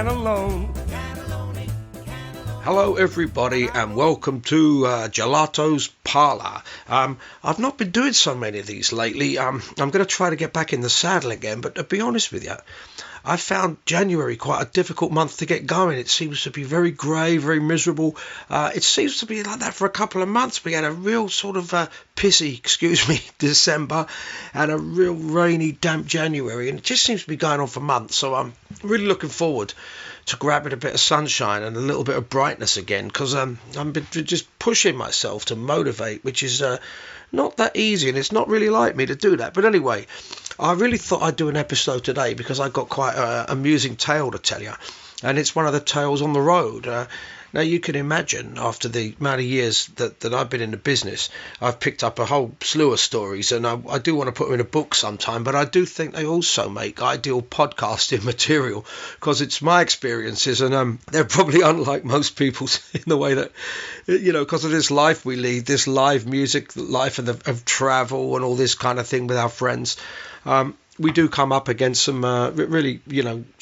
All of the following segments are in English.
alone. Hello everybody and welcome to Gelato's Parlour. I've not been doing so many of these lately. I'm going to try to get back in the saddle again, but to be honest with you, I found January quite a difficult month to get going. It seems to be very grey, very miserable. It seems to be like that for a couple of months. We had a real sort of pissy, December and a real rainy, damp January, and it just seems to be going on for months. So I'm really looking forward to grabbing a bit of sunshine and a little bit of brightness again, because I'm just pushing myself to motivate, which is not that easy, and it's not really like me to do that. But anyway, I really thought I'd do an episode today because I got quite an amusing tale to tell you, and it's one of the tales on the road. Now, you can imagine, after the amount of years that I've been in the business, I've picked up a whole slew of stories, and I do want to put them in a book sometime, but I do think they also make ideal podcasting material, because it's my experiences, and they're probably unlike most people's in the way that, because of this life we lead, this live music life and of travel and all this kind of thing with our friends. We do come up against some really,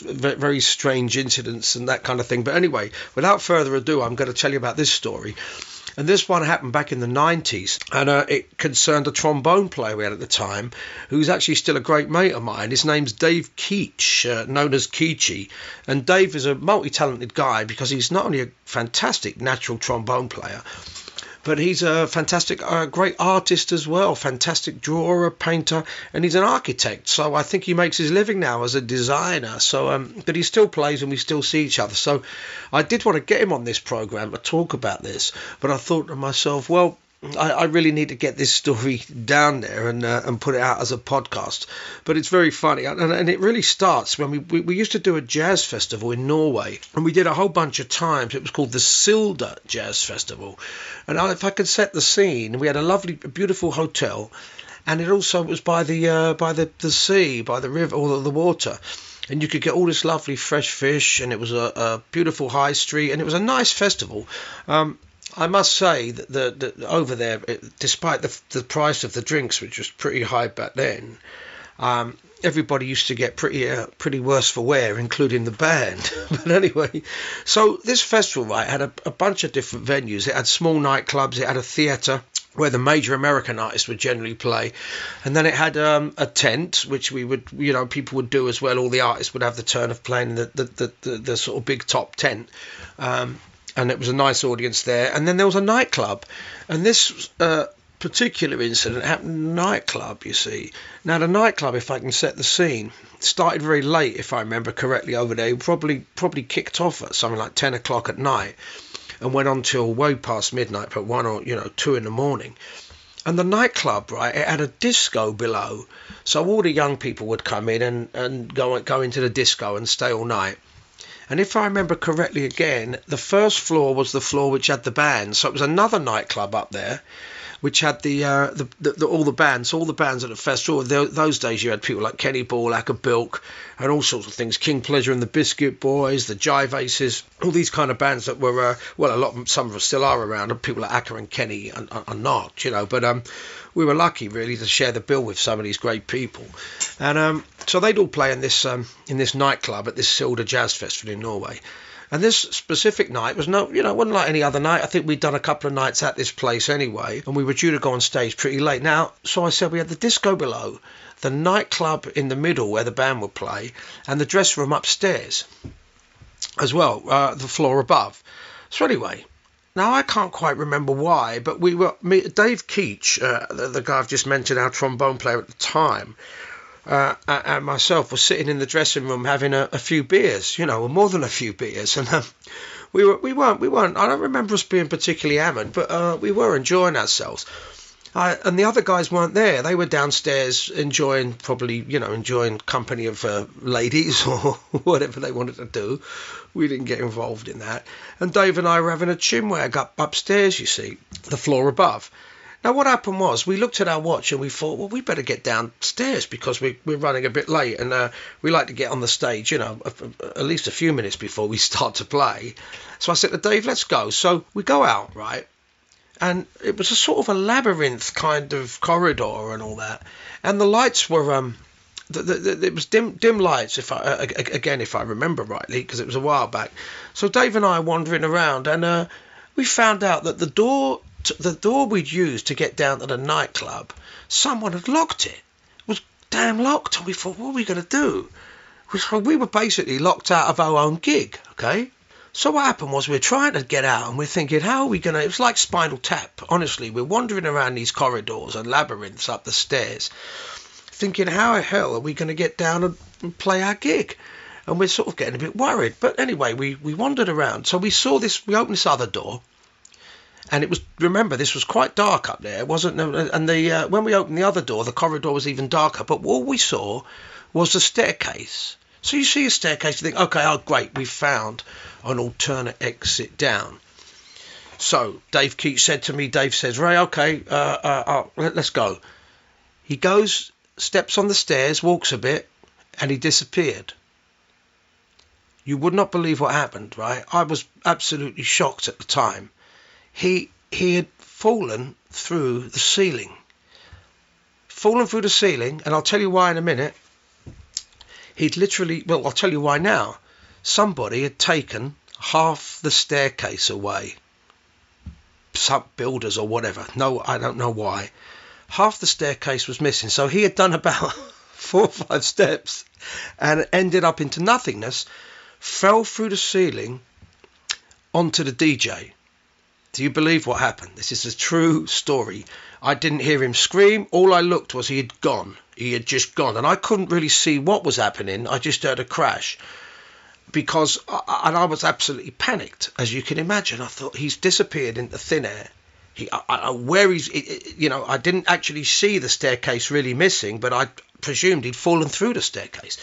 very strange incidents and that kind of thing. But anyway, without further ado, I'm going to tell you about this story. And this one happened back in the 90s, and it concerned a trombone player we had at the time, who's actually still a great mate of mine. His name's Dave Keech, known as Keechy. And Dave is a multi-talented guy because he's not only a fantastic natural trombone player, but he's a fantastic, great artist as well, fantastic drawer, painter, and he's an architect. So I think he makes his living now as a designer. So, but he still plays and we still see each other. So I did want to get him on this program to talk about this, but I thought to myself, well, I really need to get this story down there and put it out as a podcast. But it's very funny, and it really starts when we used to do a jazz festival in Norway, and we did a whole bunch of times. It was called the Silda Jazz Festival, and if I could set the scene, we had a lovely, beautiful hotel, and it also was by the sea, by the river or the water. And you could get all this lovely fresh fish, and it was a beautiful high street, and it was a nice festival. I must say that over there, despite the price of the drinks, which was pretty high back then, everybody used to get pretty worse for wear, including the band. But anyway, so this festival, right, had a bunch of different venues. It had small nightclubs, it had a theatre where the major American artists would generally play, and then it had a tent, which we would, people would do as well. All the artists would have the turn of playing the sort of big top tent. And it was a nice audience there. And then there was a nightclub. And this particular incident happened in a nightclub, you see. Now, the nightclub, if I can set the scene, started very late, if I remember correctly, over there. Probably kicked off at something like 10 o'clock at night and went on till way past midnight, but 1 or 2 in the morning. And the nightclub, right, it had a disco below. So all the young people would come in and go into the disco and stay all night. And if I remember correctly again, the first floor was the floor which had the band. So it was another nightclub up there, which had all the bands at the festival. Those days you had people like Kenny Ball, Acker Bilk, and all sorts of things. King Pleasure and the Biscuit Boys, the Jive Aces, all these kind of bands that were, some of them still are around, and people like Acker and Kenny are not, But we were lucky, really, to share the bill with some of these great people. And so they'd all play in this nightclub at this Silda Jazz Festival in Norway. And this specific night was wasn't like any other night. I think we'd done a couple of nights at this place anyway, and we were due to go on stage pretty late. Now, so I said we had the disco below, the nightclub in the middle where the band would play, and the dressing room upstairs as well, the floor above. So anyway, now I can't quite remember why, but Dave Keech, the guy I've just mentioned, our trombone player at the time, and myself were sitting in the dressing room having a few beers, more than a few beers, and we weren't. I don't remember us being particularly hammered, but we were enjoying ourselves. And the other guys weren't there. They were downstairs enjoying company of ladies or whatever they wanted to do. We didn't get involved in that. And Dave and I were having a chinwag upstairs, you see, the floor above. Now, what happened was we looked at our watch and we thought, well, we better get downstairs because we're running a bit late, and we like to get on the stage, at least a few minutes before we start to play. So I said to Dave, let's go. So we go out, right? And it was a sort of a labyrinth kind of corridor and all that. And the lights were it was dim lights, if I remember rightly, because it was a while back. So Dave and I are wandering around, and we found out that the door we'd used to get down to the nightclub, someone had locked it. It was damn locked, and we thought, what are we going to do? We were basically locked out of our own gig, okay? So what happened was we're trying to get out, and we're thinking, how are we going to... It was like Spinal Tap, honestly. We're wandering around these corridors and labyrinths up the stairs, thinking, how the hell are we going to get down and play our gig? And we're sort of getting a bit worried. But anyway, we wandered around. So we opened this other door, and it was, remember, this was quite dark up there. It wasn't, and when we opened the other door, the corridor was even darker. But all we saw was the staircase. So you see a staircase, you think, okay, oh great, we've found an alternate exit down. So Dave Keech said to me, Dave says, Ray, okay, let's go. He goes, steps on the stairs, walks a bit, and he disappeared. You would not believe what happened, right? I was absolutely shocked at the time. He had fallen through the ceiling. Fallen through the ceiling, and I'll tell you why in a minute. He'd literally, well, I'll tell you why now. Somebody had taken half the staircase away. Some builders or whatever. No, I don't know why. Half the staircase was missing. So he had done about 4 or 5 steps and ended up into nothingness, fell through the ceiling onto the DJ. Do you believe what happened? This is a true story. I didn't hear him scream. All I looked was he had gone. He had just gone. And I couldn't really see what was happening. I just heard a crash. Because I was absolutely panicked, as you can imagine. I thought, he's disappeared into thin air. I didn't actually see the staircase really missing, but I presumed he'd fallen through the staircase.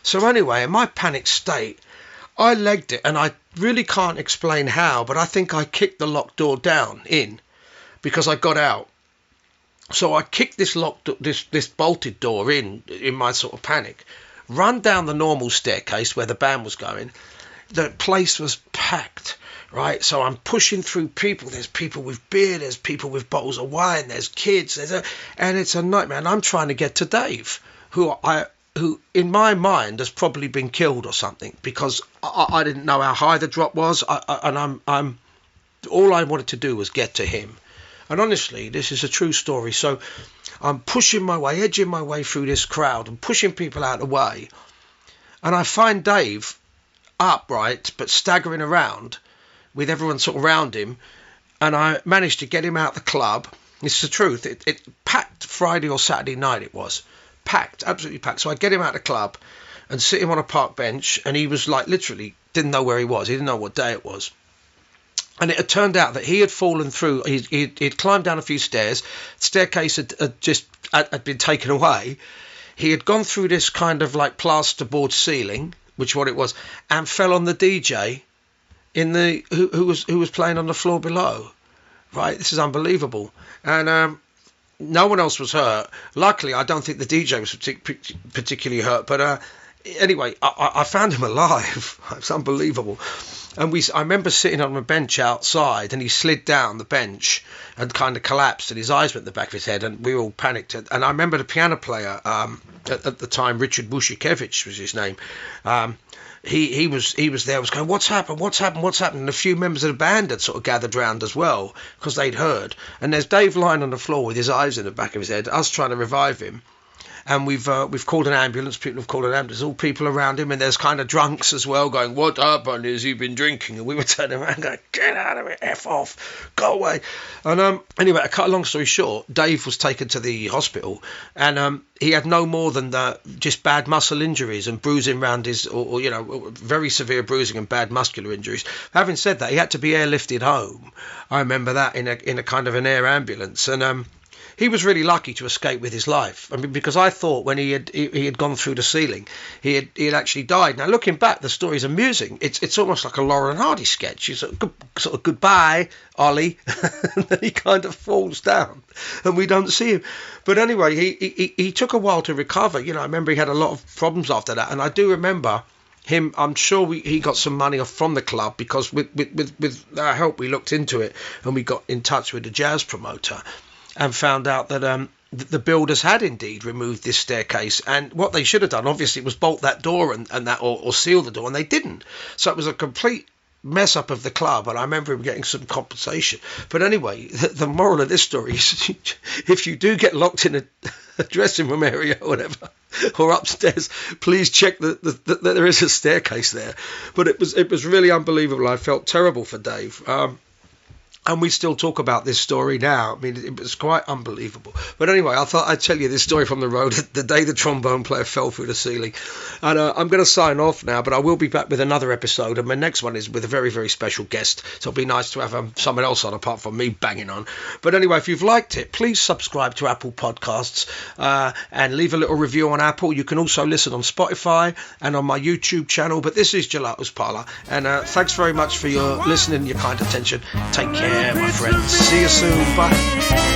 So anyway, in my panicked state, I legged it, and I really can't explain how, but I think I kicked the locked door down in because I got out. So I kicked this bolted door in my sort of panic, run down the normal staircase where the band was going. The place was packed, right? So I'm pushing through people. There's people with beer, there's people with bottles of wine, there's kids, and it's a nightmare. And I'm trying to get to Dave, who in my mind has probably been killed or something, because I didn't know how high the drop was, and I'm all I wanted to do was get to him. And honestly, this is a true story. So I'm pushing my way, edging my way through this crowd and pushing people out of the way, and I find Dave upright but staggering around with everyone sort of around him, and I managed to get him out the club. It's the truth. It packed Friday or Saturday night. It was packed, absolutely packed. So I get him out of the club and sit him on a park bench, and he was like literally didn't know where he was. He didn't know what day it was. And it had turned out that he had fallen through. He'd climbed down a few stairs. The staircase had been taken away. He had gone through this kind of like plasterboard ceiling, which what it was, and fell on the DJ who was playing on the floor below. Right, this is unbelievable. And no one else was hurt. Luckily, I don't think the DJ was particularly hurt. But anyway, I found him alive. It's unbelievable. And I remember sitting on a bench outside, and he slid down the bench and kind of collapsed, and his eyes went in the back of his head, and we all panicked. And I remember the piano player at the time, Richard Bushikevich was his name. He was there, was going, what's happened? And a few members of the band had sort of gathered round as well, because they'd heard. And there's Dave lying on the floor with his eyes in the back of his head, us trying to revive him. And we've called an ambulance. People have called an ambulance. All people around him, and there's kind of drunks as well going, what happened? Has he been drinking? And we were turning around going, get out of it, F off, go away. And anyway, to cut a long story short, Dave was taken to the hospital, and he had no more than just bad muscle injuries and bruising around his, or very severe bruising and bad muscular injuries. Having said that, he had to be airlifted home. I remember that in a kind of an air ambulance, and he was really lucky to escape with his life. I mean, because I thought when he had gone through the ceiling, he had actually died. Now looking back, the story's amusing. It's almost like a Laurel and Hardy sketch. You sort of goodbye, Ollie, and then he kind of falls down, and we don't see him. But anyway, he took a while to recover. I remember he had a lot of problems after that, and I do remember him. I'm sure he got some money off from the club, because with our help we looked into it, and we got in touch with the jazz promoter and found out that the builders had indeed removed this staircase, and what they should have done obviously was bolt that door and that, or seal the door, and they didn't. So it was a complete mess up of the club, and I remember him getting some compensation. But anyway, the moral of this story is if you do get locked in a dressing room area or whatever, or upstairs, please check that there is a staircase there. But it was really unbelievable. I felt terrible for Dave. And we still talk about this story now. I mean, it was quite unbelievable. But anyway, I thought I'd tell you this story from the road, the day the trombone player fell through the ceiling. And I'm going to sign off now, but I will be back with another episode. And my next one is with a very, very special guest. So it'll be nice to have someone else on apart from me banging on. But anyway, if you've liked it, please subscribe to Apple Podcasts and leave a little review on Apple. You can also listen on Spotify and on my YouTube channel. But this is Gelato's Parlour. And thanks very much for your listening and your kind attention. Take care, my friends. See you soon. Bye.